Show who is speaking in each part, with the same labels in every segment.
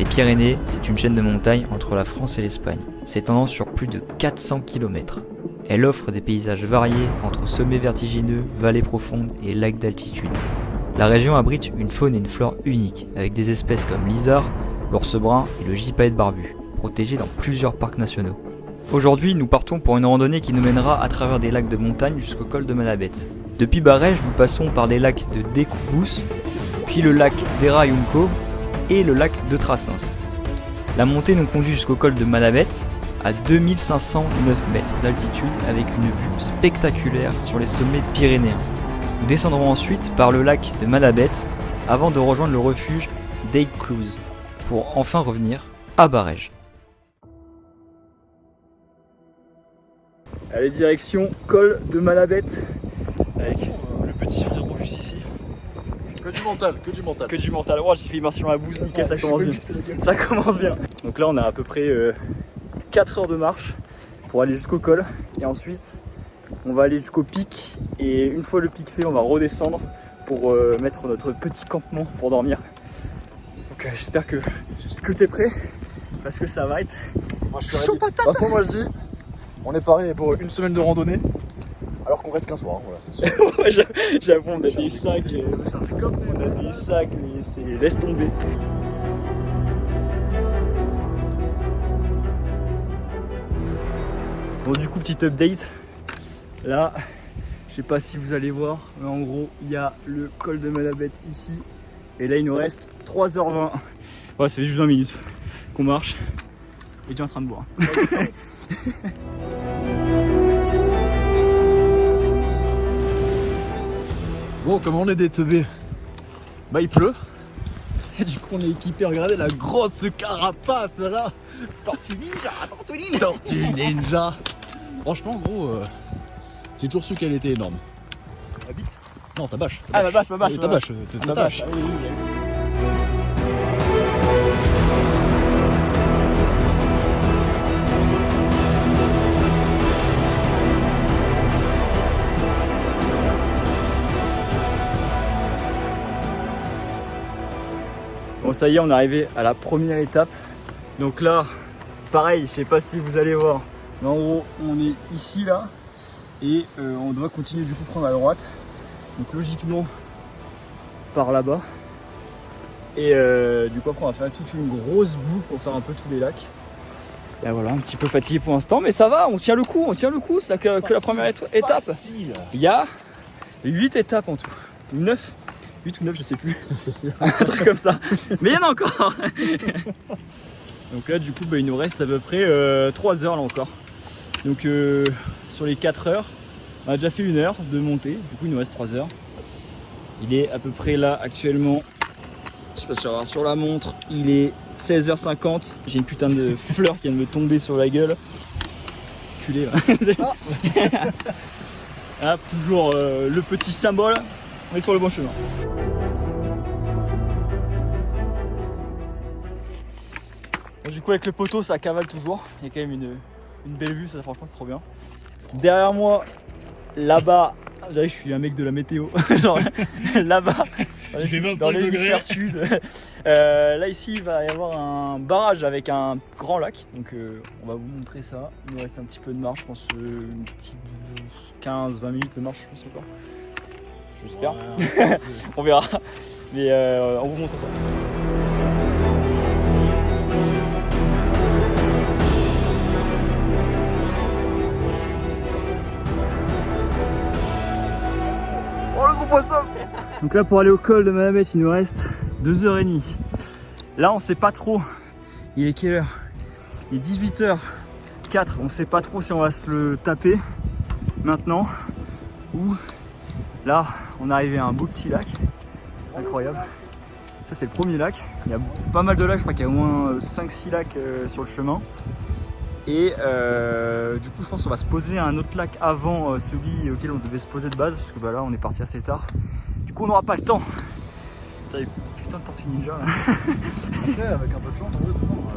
Speaker 1: Les Pyrénées, c'est une chaîne de montagnes entre la France et l'Espagne, s'étendant sur plus de 400 km. Elle offre des paysages variés entre sommets vertigineux, vallées profondes et lacs d'altitude. La région abrite une faune et une flore uniques, avec des espèces comme l'isard, l'ours brun et le gypaète barbu, protégés dans plusieurs parcs nationaux. Aujourd'hui, nous partons pour une randonnée qui nous mènera à travers des lacs de montagne jusqu'au col de Manabet. Depuis Barège, nous passons par des lacs de Découbous, puis le lac d'Errayunco et le lac de Trassens. La montée nous conduit jusqu'au col de Manabet, à 2509 mètres d'altitude, avec une vue spectaculaire sur les sommets pyrénéens. Nous descendrons ensuite par le lac de Manabet avant de rejoindre le refuge d'Eicluz pour enfin revenir à Barège. Allez, direction col de Manabet avec le petit frérot juste ici.
Speaker 2: Que du mental, que du mental.
Speaker 1: Que du mental. Oh, j'ai fait immersion à la bouse, nickel, ça commence bien. Ça commence bien. Donc là, on a à peu près 4 heures de marche pour aller jusqu'au col. Et ensuite, on va aller jusqu'au pic. Et une fois le pic fait, on va redescendre pour mettre notre petit campement pour dormir. Donc j'espère que tu es prêt parce que ça va être chaud patate.
Speaker 2: De toute façon, moi je dis, on est paré pour une semaine de randonnée. Alors qu'on reste qu'un soir, voilà, c'est sûr.
Speaker 1: J'avoue, on a des sacs, on a des sacs, mais c'est laisse tomber. Bon, du coup, petit update. Là, je sais pas si vous allez voir, mais en gros, il y a le col de Manabet ici. Et là, il nous reste 3h20. Ouais, ça fait juste 20 minutes qu'on marche. Et tu es en train de boire.
Speaker 2: Bon, comme on est des teubés, bah il pleut. Et du coup, on est équipé. Regardez la grosse carapace là.
Speaker 1: Tortue ninja,
Speaker 2: Tortue ninja. Franchement, gros, j'ai toujours su qu'elle était énorme.
Speaker 1: La bite.
Speaker 2: Non, ta bâche.
Speaker 1: Ah, ma bâche.
Speaker 2: Ta bâche. Ta bâche.
Speaker 1: Ah, oui. Bon, ça y est, on est arrivé à la première étape. Donc là, pareil, je sais pas si vous allez voir, mais en gros, on est ici là et on doit continuer du coup prendre à droite. Donc logiquement par là-bas. Et du coup après on va faire toute une grosse boucle pour faire un peu tous les lacs. Et voilà, un petit peu fatigué pour l'instant, mais ça va, on tient le coup, c'est que la première étape.
Speaker 2: Facile.
Speaker 1: Il y a 8 étapes en tout, 9. 8 ou 9, je sais plus. Un truc comme ça. Mais il y en a encore. Donc là, du coup, il nous reste à peu près 3 heures là encore. Donc sur les 4 heures, on a déjà fait 1 heure de montée. Du coup, il nous reste 3 heures. Il est à peu près là actuellement. Je sais pas si on va voir sur la montre. Il est 16h50. J'ai une putain de fleur qui vient de me tomber sur la gueule. Culé là. Ah, toujours le petit symbole. On est sur le bon chemin. Bon, du coup avec le poteau ça cavale toujours. Il y a quand même une belle vue, ça franchement c'est trop bien. Derrière moi, là-bas, je suis un mec de la météo. Genre, là-bas, dans l'hémisphère sud. Là ici il va y avoir un barrage avec un grand lac. Donc on va vous montrer ça. Il nous reste un petit peu de marche, je pense une petite 15-20 minutes de marche je pense encore. J'espère. Ouais, on verra. Mais on vous montre ça.
Speaker 2: Oh le gros poisson.
Speaker 1: Donc là pour aller au col de Manabet, il nous reste 2h30. Là on sait pas trop. Il est quelle heure? Il est 18h04. On sait pas trop si on va se le taper maintenant ou là on est arrivé à un beau petit lac. Incroyable. Ça c'est le premier lac. Il y a pas mal de lacs, je crois qu'il y a au moins 5-6 lacs sur le chemin. Et du coup je pense qu'on va se poser à un autre lac avant celui auquel on devait se poser de base. Parce que bah, là on est parti assez tard. Du coup on n'aura pas le temps. Putain de tortue ninja là.
Speaker 2: Après avec un peu de chance, en vrai, demain,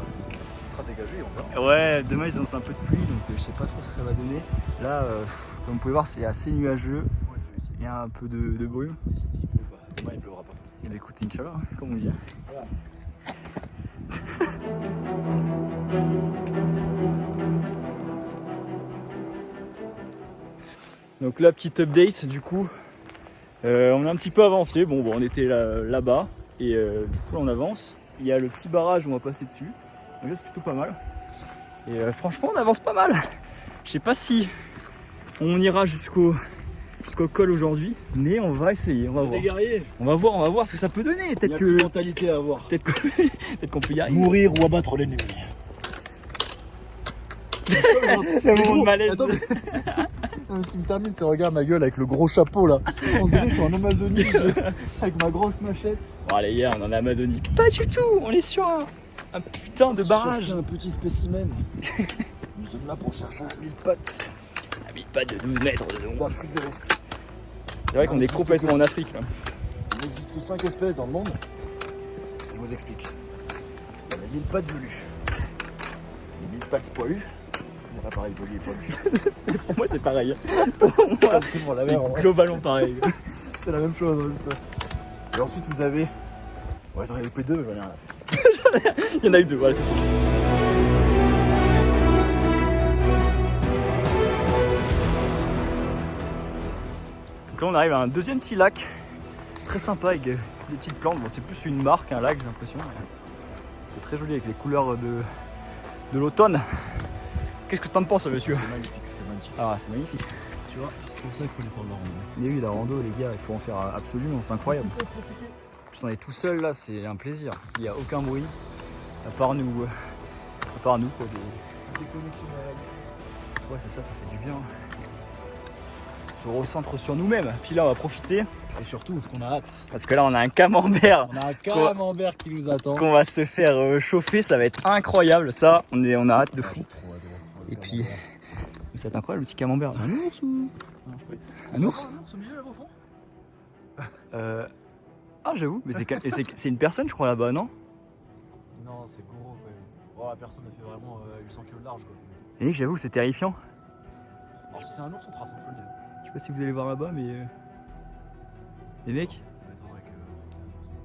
Speaker 2: il sera dégagé, on verra.
Speaker 1: Ouais, demain ils annoncent un peu de pluie donc je sais pas trop ce que ça va donner. Là comme vous pouvez voir c'est assez nuageux. Il y a un peu de brume.
Speaker 2: Demain il pleuvra pas.
Speaker 1: Et bah écoutez, Inch'Allah, comme on dit.
Speaker 2: Voilà.
Speaker 3: Donc là, petite update du coup. On a un petit peu avancé. Bon, on était là-bas. Et du coup, là, on avance. Il y a le petit barrage où on va passer dessus. Donc là, c'est plutôt pas mal. Et franchement, on avance pas mal. Je sais pas si on ira jusqu'au col aujourd'hui, mais on va essayer, on va voir. On va voir ce que ça peut donner. Peut-être que
Speaker 2: mentalité à avoir.
Speaker 3: peut-être qu'on peut y arriver.
Speaker 2: Mourir ou abattre l'ennemi.
Speaker 3: Le moment de malaise.
Speaker 2: Attends, ce qui me termine, c'est regarde ma gueule avec le gros chapeau là. On dirait que je suis en Amazonie avec ma grosse machette.
Speaker 3: Bon, les gars, on est en Amazonie. Pas du tout, on est sur un putain de barrage.
Speaker 2: Un petit spécimen. Nous sommes là pour chercher un 1000 pattes.
Speaker 3: Un 1000 pattes de 12 mètres de long.
Speaker 2: D'Afrique de l'Est.
Speaker 3: C'est vrai qu'on est complètement en Afrique là.
Speaker 2: Il n'existe que 5 espèces dans le monde. Je vous explique. Il y a 1000 pattes velues. Les 1000 pattes poilues. C'est pas pareil, velu et poilu.
Speaker 3: Pour moi, c'est pareil. Pour moi,
Speaker 2: absolument la même.
Speaker 3: c'est globalement pareil.
Speaker 2: C'est la même chose, hein, ça. Et ensuite, vous avez. Ouais, j'en ai loupé 2, mais j'en ai rien à faire.
Speaker 3: Il y en a eu 2, voilà, c'est tout. Donc là, on arrive à un deuxième petit lac. Très sympa avec des petites plantes. Bon, c'est plus une marque, un lac, j'ai l'impression. C'est très joli avec les couleurs de l'automne. Qu'est-ce que tu en penses, monsieur?
Speaker 2: C'est magnifique, c'est magnifique.
Speaker 3: Ah, c'est magnifique.
Speaker 2: Tu vois, c'est pour ça qu'il faut aller faire de la randonnée.
Speaker 3: Mais oui, la rando, les gars, il faut en faire absolument, c'est incroyable. En plus, on est tout seul là, c'est un plaisir. Il n'y a aucun bruit, à part nous. Quoi.
Speaker 2: Des connexions à la vie.
Speaker 3: Ouais, c'est ça, ça fait du bien. On se recentre sur nous-mêmes. Puis là, on va profiter.
Speaker 2: Et surtout, ce qu'on a hâte.
Speaker 3: Parce que là, on a un camembert.
Speaker 2: On a un camembert qui nous attend.
Speaker 3: Qu'on va se faire chauffer, ça va être incroyable. Ça, on a hâte de fou. Et puis, ça va être incroyable le petit camembert.
Speaker 2: C'est un ours ou
Speaker 3: un ours?
Speaker 2: Un ours au milieu là au fond.
Speaker 3: Ah, j'avoue, mais c'est une personne, je crois, là-bas, non?
Speaker 2: Non, c'est gros quand même. Oh, la personne a fait vraiment 800 kg de large quoi.
Speaker 3: Et j'avoue, c'est terrifiant.
Speaker 2: Alors si c'est un ours, on trace un cheval.
Speaker 3: Je sais pas si vous allez voir là-bas, mais. Les mecs,
Speaker 2: Ça m'étonnerait que.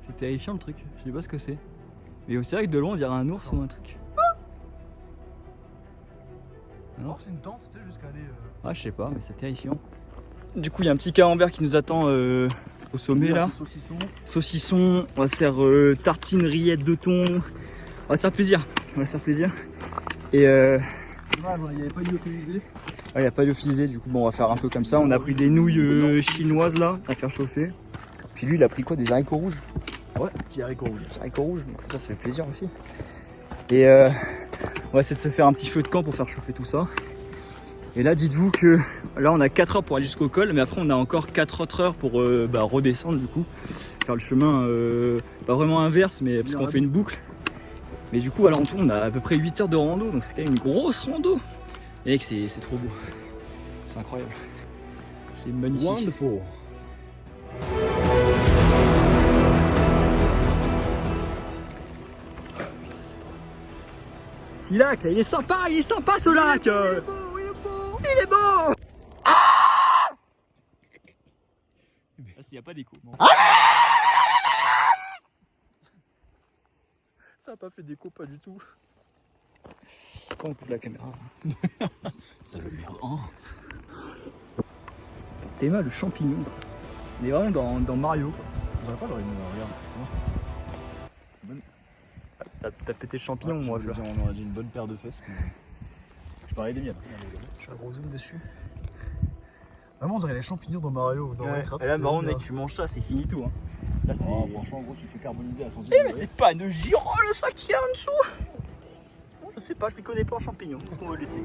Speaker 3: c'est terrifiant le truc. Je sais pas ce que c'est. Mais c'est vrai que de loin, on dirait un ours ou un truc.
Speaker 2: Alors c'est une tente, tu sais, jusqu'à aller.
Speaker 3: Ah, je sais pas, mais c'est terrifiant. Du coup, il y a un petit camembert qui nous attend au sommet là.
Speaker 2: Saucisson.
Speaker 3: Saucisson, on va se faire tartine, rillettes de thon. On va se faire plaisir. Et
Speaker 2: Dommage, il n'y avait pas lyophilisé.
Speaker 3: il n'y a pas lyophilisé, du coup, bon, on va faire un peu comme ça. On a pris des nouilles chinoises là à faire chauffer. Puis lui, il a pris quoi? Des haricots rouges?
Speaker 2: Ouais, petit haricot rouge.
Speaker 3: Des haricots rouges, donc ça fait plaisir aussi. Et on va essayer de se faire un petit feu de camp pour faire chauffer tout ça. Et là, dites-vous que là, on a 4 heures pour aller jusqu'au col, mais après, on a encore 4 autres heures pour redescendre, du coup. Faire le chemin, pas vraiment inverse, mais parce qu'on fait une boucle. Mais du coup, à l'entour, on a à peu près 8 heures de rando, donc c'est quand même une grosse rando. Et mec, c'est trop beau. C'est incroyable. C'est magnifique.
Speaker 2: Wonderful.
Speaker 3: Petit lac, là, il est sympa ce lac.
Speaker 2: Il est beau.
Speaker 3: Il est beau. Parce qu'il n'y a pas d'écho.
Speaker 2: Ça a pas fait d'écho, pas du tout.
Speaker 3: Quand on coupe la caméra.
Speaker 2: Ça le met en.
Speaker 3: Théma le champignon. On est vraiment dans Mario.
Speaker 2: On dirait pas dans une. Regarde.
Speaker 3: T'as pété le champignon, moi, là.
Speaker 2: On aurait dit une bonne paire de fesses. Mais... Je parlais des miennes.
Speaker 3: Je fais un gros zoom dessus.
Speaker 2: Vraiment, on dirait les champignons dans Mario ou dans Minecraft.
Speaker 3: Et là, par contre, mec, tu manges ça, c'est fini tout. Hein. Là, c'est.
Speaker 2: Oh, franchement, en gros, tu fais carboniser à 110
Speaker 3: Eh, mais c'est pas une girole, ça qu'il y a en dessous. Bon, je sais pas, je m'y connais pas en champignons, donc on va le laisser.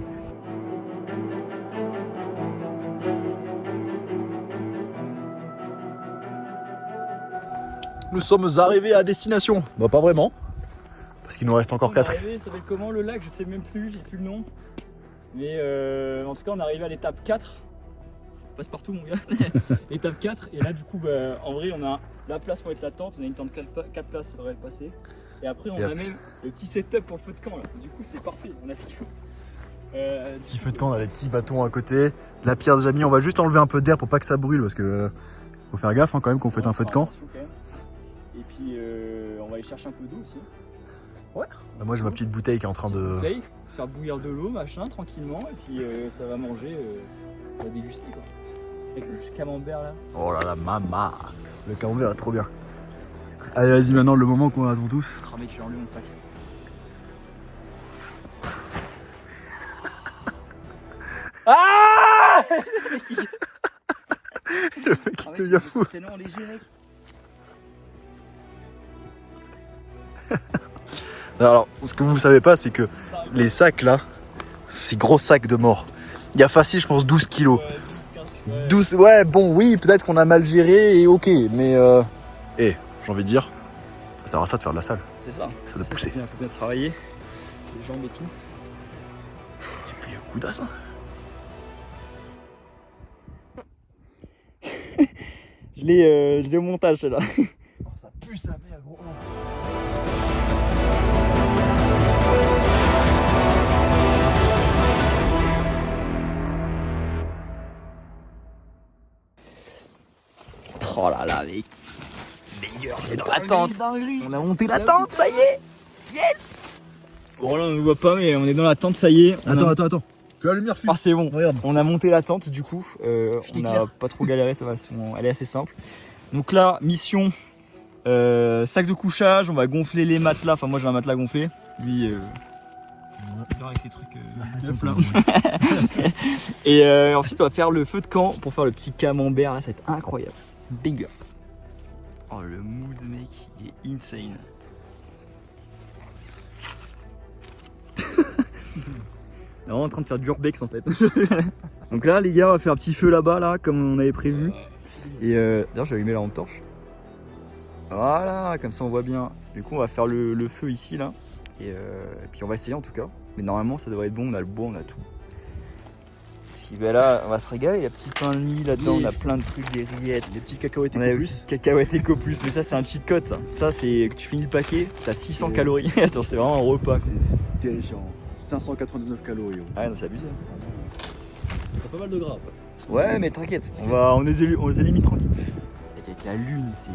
Speaker 2: Nous sommes arrivés à destination. Bah, pas vraiment. Parce qu'il nous reste encore 4.
Speaker 3: Ça s'appelle comment le lac? Je sais même plus, j'ai plus le nom. Mais en tout cas, on est arrivé à l'étape 4. On passe partout, mon gars. Étape 4. Et là, du coup, en vrai, on a la place pour être la tente. On a une tente 4 places, ça devrait le passer. Et après, on a même le petit setup pour le feu de camp. Là. Du coup, c'est parfait. On a ce qu'il faut.
Speaker 2: Petit feu de camp, on a les petits bâtons à côté. La pierre déjà mis. On va juste enlever un peu d'air pour pas que ça brûle parce que faut faire gaffe hein, quand même qu'on fait un feu de camp.
Speaker 3: Et puis, on va aller chercher un peu d'eau aussi.
Speaker 2: Ouais. Bah, moi, j'ai ma petite bouteille qui est en train de.
Speaker 3: Faire bouillir de l'eau, machin, tranquillement. Et puis, ça va manger, ça va déguster, quoi. Avec le camembert là.
Speaker 2: Oh là là, maman. Le camembert est trop bien. Allez, vas-y, maintenant le moment qu'on attend tous.
Speaker 3: Oh mec, j'ai enlevé mon sac. Ah
Speaker 2: Le mec qui devient fou.
Speaker 3: Tellement léger mec.
Speaker 2: Alors, ce que vous savez pas, c'est que les sacs là, c'est gros sacs de mort. Il y a facile, je pense, 12 kilos. 12, ouais, bon, oui, peut-être qu'on a mal géré et ok, mais j'ai envie de dire, ça sert à ça de faire de la salle.
Speaker 3: C'est ça.
Speaker 2: Ça doit pousser.
Speaker 3: Faut bien travailler. Les jambes et tout.
Speaker 2: Et puis, coup d'as, hein.
Speaker 3: Je l'ai au montage celle-là.
Speaker 2: Oh, ça pue sa mère, gros.
Speaker 3: Oh là là mec. Meilleur, on est dans la tente. On a monté la tente, ça y est. Yes. Bon là on ne voit pas mais on est dans la tente, ça y est.
Speaker 2: Attends. Que la lumière fume.
Speaker 3: Ah c'est bon.
Speaker 2: Regarde.
Speaker 3: On a monté la tente du coup. On n'a pas trop galéré, ça va. Elle est assez simple. Donc là, mission sac de couchage. On va gonfler les matelas. Enfin moi j'ai un matelas gonflé. Lui avec ses trucs neufs là. Et ensuite on va faire le feu de camp pour faire le petit camembert là, ça va être incroyable. Big up. Oh le mood mec, il est insane. On est vraiment en train de faire du urbex en fait. Donc là les gars on va faire un petit feu là-bas là comme on avait prévu. Et d'ailleurs j'ai allumé la lampe torche. Voilà, comme ça on voit bien. Du coup on va faire le feu ici là. Et puis on va essayer en tout cas. Mais normalement ça devrait être bon, on a le bois, on a tout. Puis ben là on va se régaler, il y a petit pain de mie là-dedans, on a plein de trucs, des rillettes.
Speaker 2: Les petites cacahuètes
Speaker 3: On a aussi cacahuètes Eco Plus, mais ça c'est un cheat code ça. Ça c'est que tu finis le paquet, t'as 600 calories. Attends c'est vraiment un repas.
Speaker 2: C'est terrifiant. 599 calories.
Speaker 3: Ah ouais non c'est abusé.
Speaker 2: T'as pas mal de gras.
Speaker 3: Ouais mais t'inquiète, on les élimine tranquille. Et avec la lune, c'est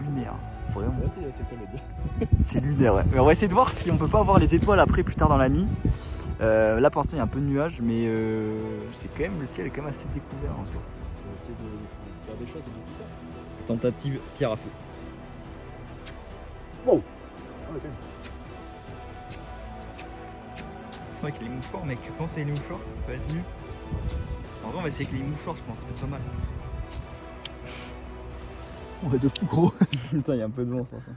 Speaker 3: lunaire. Vraiment.
Speaker 2: Ouais, c'est le cas de dire.
Speaker 3: C'est lunaire, ouais. Mais on va essayer de voir si on peut pas avoir les étoiles après plus tard dans la nuit. Là pour l'instant il y a un peu de nuages, mais c'est quand même, le ciel est quand même assez découvert en soi.
Speaker 2: On va essayer de faire des choses de tout ça.
Speaker 3: Tentative pierre à feu.
Speaker 2: Wow.
Speaker 3: C'est vrai que les mouchoirs, mec, tu penses à les mouchoirs, ça peut être mieux. En vrai on va essayer avec les mouchoirs, je pense, ça peut être pas mal.
Speaker 2: On est de fou gros.
Speaker 3: Putain, il y a un peu de vent pour ça.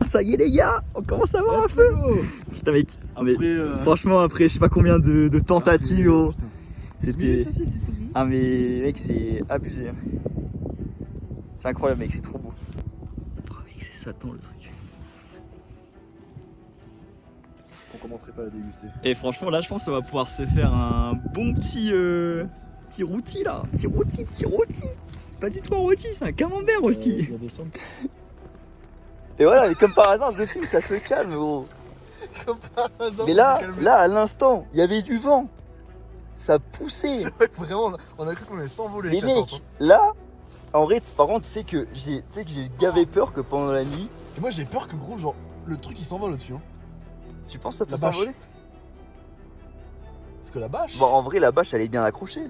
Speaker 3: Ça y est les gars, on commence à avoir un feu. Putain mec, franchement après je sais pas combien de tentatives gros. C'était... Ah mais mec c'est abusé. C'est incroyable mec, c'est trop beau. Oh mec c'est Satan le truc.
Speaker 2: Est-ce qu'on commencerait pas à déguster?
Speaker 3: Et franchement là je pense qu'on va pouvoir se faire un bon petit rôti là. Petit rôti. C'est pas du tout un rôti, c'est un camembert rôti. Et voilà, mais comme par hasard je filme, ça se calme gros.
Speaker 2: Comme par hasard.
Speaker 3: Mais là à l'instant, il y avait du vent. Ça poussait.
Speaker 2: C'est vrai que vraiment, on a cru qu'on allait s'envoler.
Speaker 3: Mais mec, là, en vrai, par contre, tu sais que j'ai gavé peur que pendant la nuit.
Speaker 2: Et moi j'ai peur que gros, genre, le truc il s'envole au-dessus. Hein.
Speaker 3: Tu penses que ça peut
Speaker 2: La bâche.
Speaker 3: s'envoler?
Speaker 2: Parce que la bâche.
Speaker 3: Bon, en vrai, la bâche elle est bien accrochée.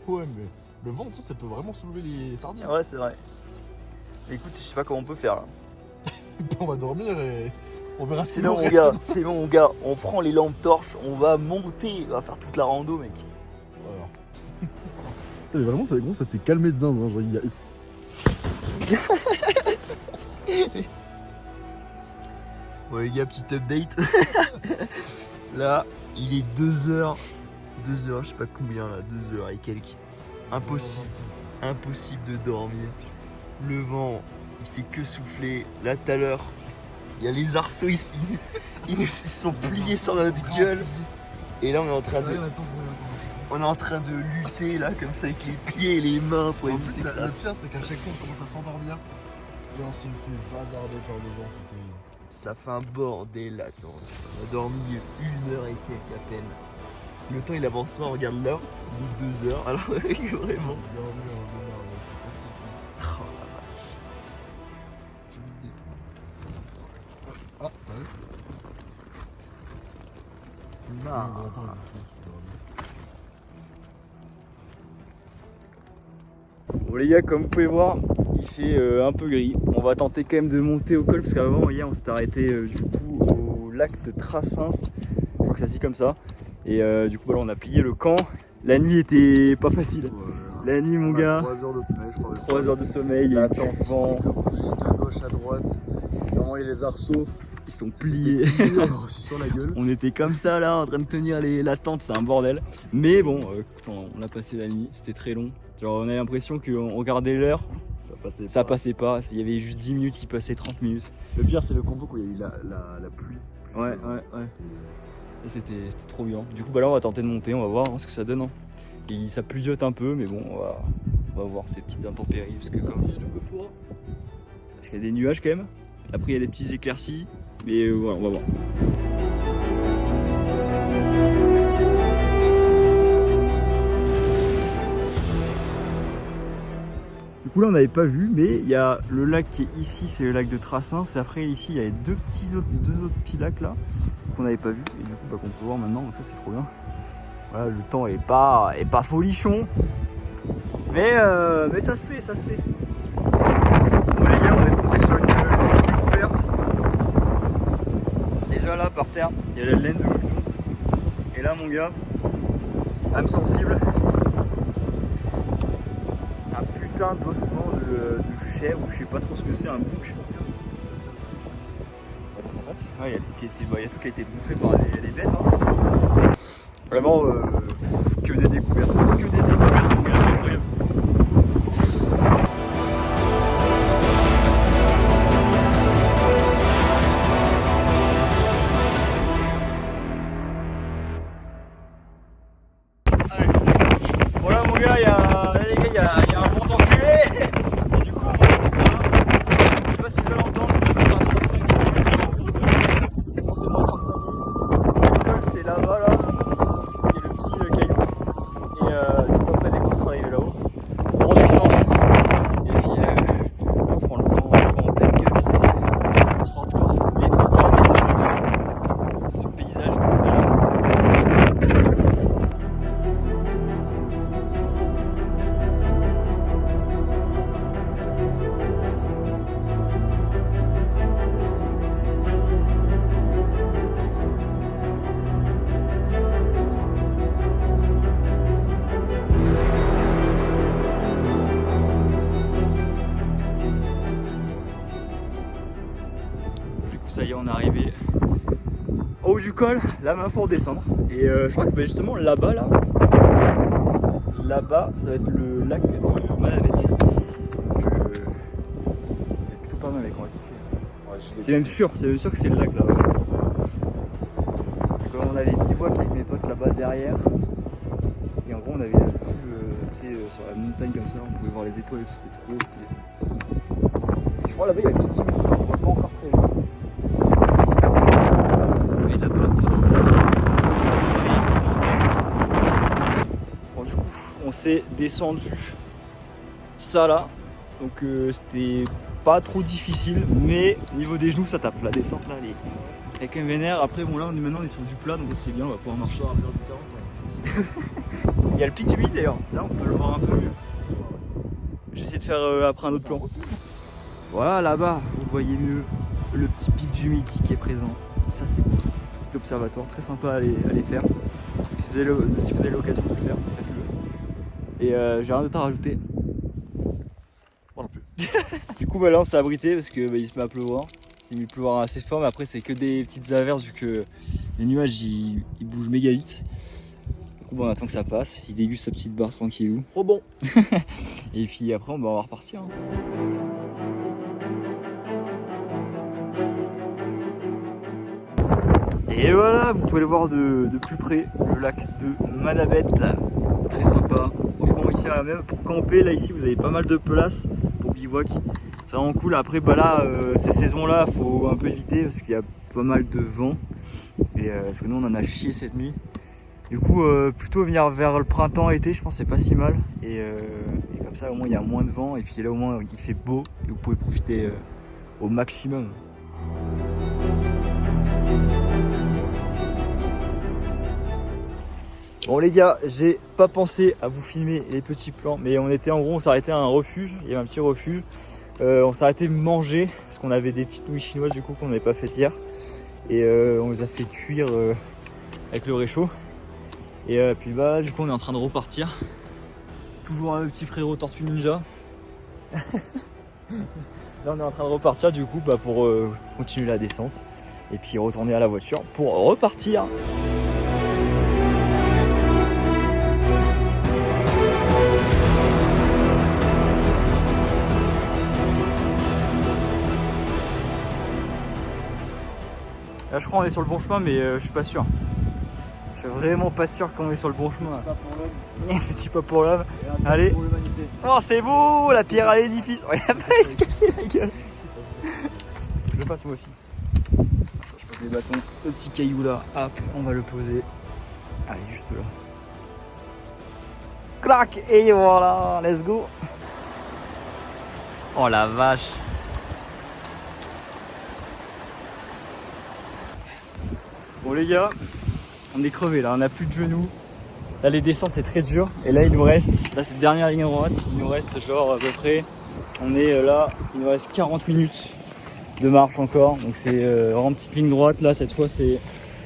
Speaker 2: Ouais, mais le vent, tu sais, ça peut vraiment soulever les sardines.
Speaker 3: Ouais, c'est vrai. Écoute, je sais pas comment on peut faire là.
Speaker 2: On va dormir et on verra
Speaker 3: C'est bon, mon gars, c'est bon, mon gars. On prend les lampes torches, on va monter, on va faire toute la rando, mec.
Speaker 2: Voilà. Mais vraiment, ça, gros, ça s'est calmé de zinzin. Genre, il y a...
Speaker 3: Ouais, les gars, petit update. Là, il est 2h. 2h, je sais pas combien là, 2h et quelques. Impossible de dormir. Le vent, il fait que souffler. Là, tout à l'heure, il y a les arceaux ici. Ils se sont pliés sur notre gueule. Et là, on est en train de lutter là, comme ça, avec les pieds et les mains pour
Speaker 2: En
Speaker 3: éviter
Speaker 2: plus,
Speaker 3: que ça.
Speaker 2: le pire, c'est qu'à chaque fois, on commence à s'endormir et on se fait bazarder par le vent. C'est terrible.
Speaker 3: Ça fait un bordel, attends. On a dormi 1h et quelques à peine.
Speaker 4: Le temps il avance pas, on regarde l'heure, il est 2 heures, alors vraiment. Oh la vache. J'ai mis des trucs. Ah, ça arrive.
Speaker 3: Bon les gars, comme vous pouvez voir, il fait un peu gris. On va tenter quand même de monter au col parce qu'avant hier on s'était arrêté du coup au lac de Trassens. Je crois que ça se dit comme ça. Et du coup là on a plié le camp. La nuit était pas facile. La nuit mon gars,
Speaker 2: 3 heures de sommeil, je crois.
Speaker 3: 3 heures de sommeil, il y a eu
Speaker 2: Attends,
Speaker 3: du vent,
Speaker 2: que bouger de gauche à droite. Vraiment, les arceaux,
Speaker 3: ils sont pliés.
Speaker 2: on a reçu sur la gueule.
Speaker 3: On était comme ça là en train de tenir la tente, c'est un bordel. Mais bon, on a passé la nuit, c'était très long. Genre on a l'impression qu'on regardait l'heure, ça passait pas. Il y avait juste 10 minutes qui passaient 30 minutes.
Speaker 2: Le pire, c'est le combo où il y a eu la pluie.
Speaker 3: Ouais. C'était trop bien. Du coup bah là on va tenter de monter, on va voir ce que ça donne. Hein. Et ça pluviote un peu mais bon on va voir ces petites intempéries parce que comme parce qu'il y a des nuages quand même. Après il y a des petits éclaircies. Mais voilà, on va voir. Du coup là on n'avait pas vu, mais il y a le lac qui est ici, c'est le lac de Trassens. Et après ici il y avait deux autres petits lacs là qu'on n'avait pas vu. Et du coup qu'on peut voir maintenant, donc ça c'est trop bien. Voilà, le temps est pas folichon. Mais ça se fait, Bon les gars, on est tombé sur une petite découverte. Déjà là par terre, il y a la laine de mouton. Et là mon gars, âme sensible, un putain d'ossement de chèvre ou je sais pas trop ce que c'est, un bouc. Ouais, il y a tout qui a été bouffé par les bêtes. Hein. Vraiment que des découvertes, mon gars, c'est incroyable. Voilà mon gars, il y a un vent d'enculé. Et du coup, je sais pas si vous allez entendre, on est à 35 km/h. Forcément 35 minutes. Le col c'est là-bas là. Il y a le petit caillou. Et du coup après dès qu'on sera arrivé là-haut, on redescend. Et puis on se prend le vent en pleine gueule, c'est trop hardcore. Mais regardez ce paysage là. Ça y est, on est arrivé au haut du col. Là maintenant faut redescendre. Et je crois que justement là-bas ça va être le lac de Malavette. C'est plutôt pas mal mec, on va kiffer. Ouais, c'est même sûr que c'est le lac là-bas. Parce qu'on avait bivouac avec mes potes là-bas derrière. Et en gros on avait la vue sur la montagne comme ça, on pouvait voir les étoiles et tout, c'était trop stylé. Et je crois là-bas il y a une petite musique, on voit pas encore très bien. Bon, du coup, on s'est descendu ça là, donc c'était pas trop difficile, mais au niveau des genoux ça tape. La descente là, elle est quand même vénère. Après, bon, là maintenant on est sur du plat, donc c'est bien, on va pouvoir marcher. Il y a le pic du midi d'ailleurs, là on peut le voir un peu mieux. J'essaie de faire après un autre plan. Voilà, là-bas, vous voyez mieux le petit pic du Mickey qui est présent. Ça c'est cool. Petit observatoire, très sympa à aller faire. Si vous avez l'occasion de le faire, faites-le. Et j'ai rien d'autre à rajouter.
Speaker 2: Moi non plus.
Speaker 3: Du coup, bah là on s'est abrité parce que il se met à pleuvoir. Il s'est mis à pleuvoir assez fort, mais après c'est que des petites averses vu que les nuages ils bougent méga vite. Du coup, on attend que ça passe. Il déguste sa petite barre tranquillou.
Speaker 4: Trop bon.
Speaker 3: Et puis après on va repartir. Hein. Et voilà, vous pouvez le voir de plus près, le lac de Malavette, très sympa. Franchement ici, même pour camper, là ici vous avez pas mal de place pour bivouac. C'est vraiment cool. Après bah là, ces saisons-là, faut un peu éviter parce qu'il y a pas mal de vent. Et parce que nous on en a chié cette nuit. Du coup, plutôt venir vers le printemps-été, je pense que c'est pas si mal. Et comme ça, au moins, il y a moins de vent. Et puis là, au moins, il fait beau. Et vous pouvez profiter au maximum. Bon les gars, j'ai pas pensé à vous filmer les petits plans, mais on était en gros, on s'arrêtait à un refuge, il y avait un petit refuge. On s'arrêtait manger, parce qu'on avait des petites nouilles chinoises du coup qu'on n'avait pas faites hier. Et on les a fait cuire avec le réchaud. Et puis bah du coup on est en train de repartir. Toujours le petit frérot Tortue Ninja. Là on est en train de repartir du coup bah, pour continuer la descente. Et puis retourner à la voiture pour repartir. Là je crois qu'on est sur le bon chemin mais je suis pas sûr. Je suis vraiment pas sûr qu'on est sur le bon chemin.
Speaker 4: Petit pas pour l'homme.
Speaker 3: Petit pas pour l'homme.
Speaker 4: Et un
Speaker 3: Allez.
Speaker 4: pour l'humanité.
Speaker 3: Oh c'est beau, la pierre à l'édifice. Il a pas se casser la gueule. Je le passe moi aussi. Attends, je pose les bâtons. Le petit caillou là, hop, on va le poser. Allez, juste là. Clac. Et voilà, let's go. Oh la vache. Bon les gars, on est crevés là, on n'a plus de genoux. Là les descentes c'est très dur. Et là il nous reste, là cette dernière ligne droite, il nous reste genre à peu près, on est là, il nous reste 40 minutes de marche encore. Donc c'est vraiment une petite ligne droite là, cette fois c'est, je sais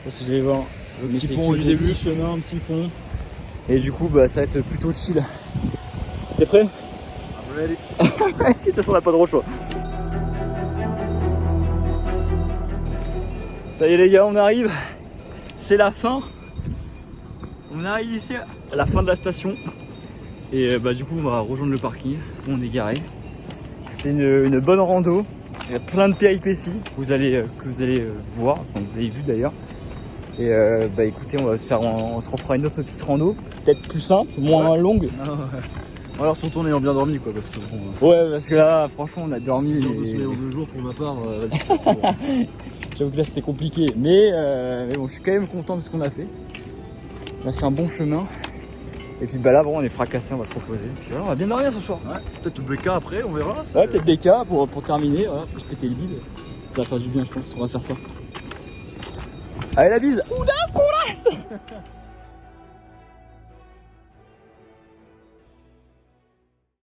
Speaker 3: pas si vous allez voir,
Speaker 2: Le petit pont du début.
Speaker 3: Petit chemin, un petit pont. Et du coup bah ça va être plutôt chill. T'es prêt?
Speaker 2: Allez.
Speaker 3: De toute façon on n'a pas trop le choix. Ça y est les gars, on arrive. C'est la fin. On arrive ici à la fin de la station. Et bah du coup on va rejoindre le parking où on est garé. C'était une bonne rando. Il y a plein de péripéties que vous allez voir, enfin vous avez vu d'ailleurs. Et bah écoutez, on se refera une autre petite rando, peut-être plus simple, moins longue.
Speaker 2: Ah ouais. Alors surtout en ayant bien dormi quoi, parce que bon.
Speaker 3: Ouais, parce que là franchement on a dormi.
Speaker 2: 6 jours, 2 semaines en 2 jours pour ma part, vas-y.
Speaker 3: J'avoue que là c'était compliqué, mais bon, je suis quand même content de ce qu'on a fait. On a fait un bon chemin. Et puis bah là bon, on est fracassé, on va se reposer. Puis voilà, on va bien dormir ce soir.
Speaker 2: Ouais, peut-être le BK après, on verra.
Speaker 3: Ouais, peut-être BK pour terminer, voilà, pour se péter le bide. Ça va faire du bien je pense, on va faire ça. Allez la bise. Oudas.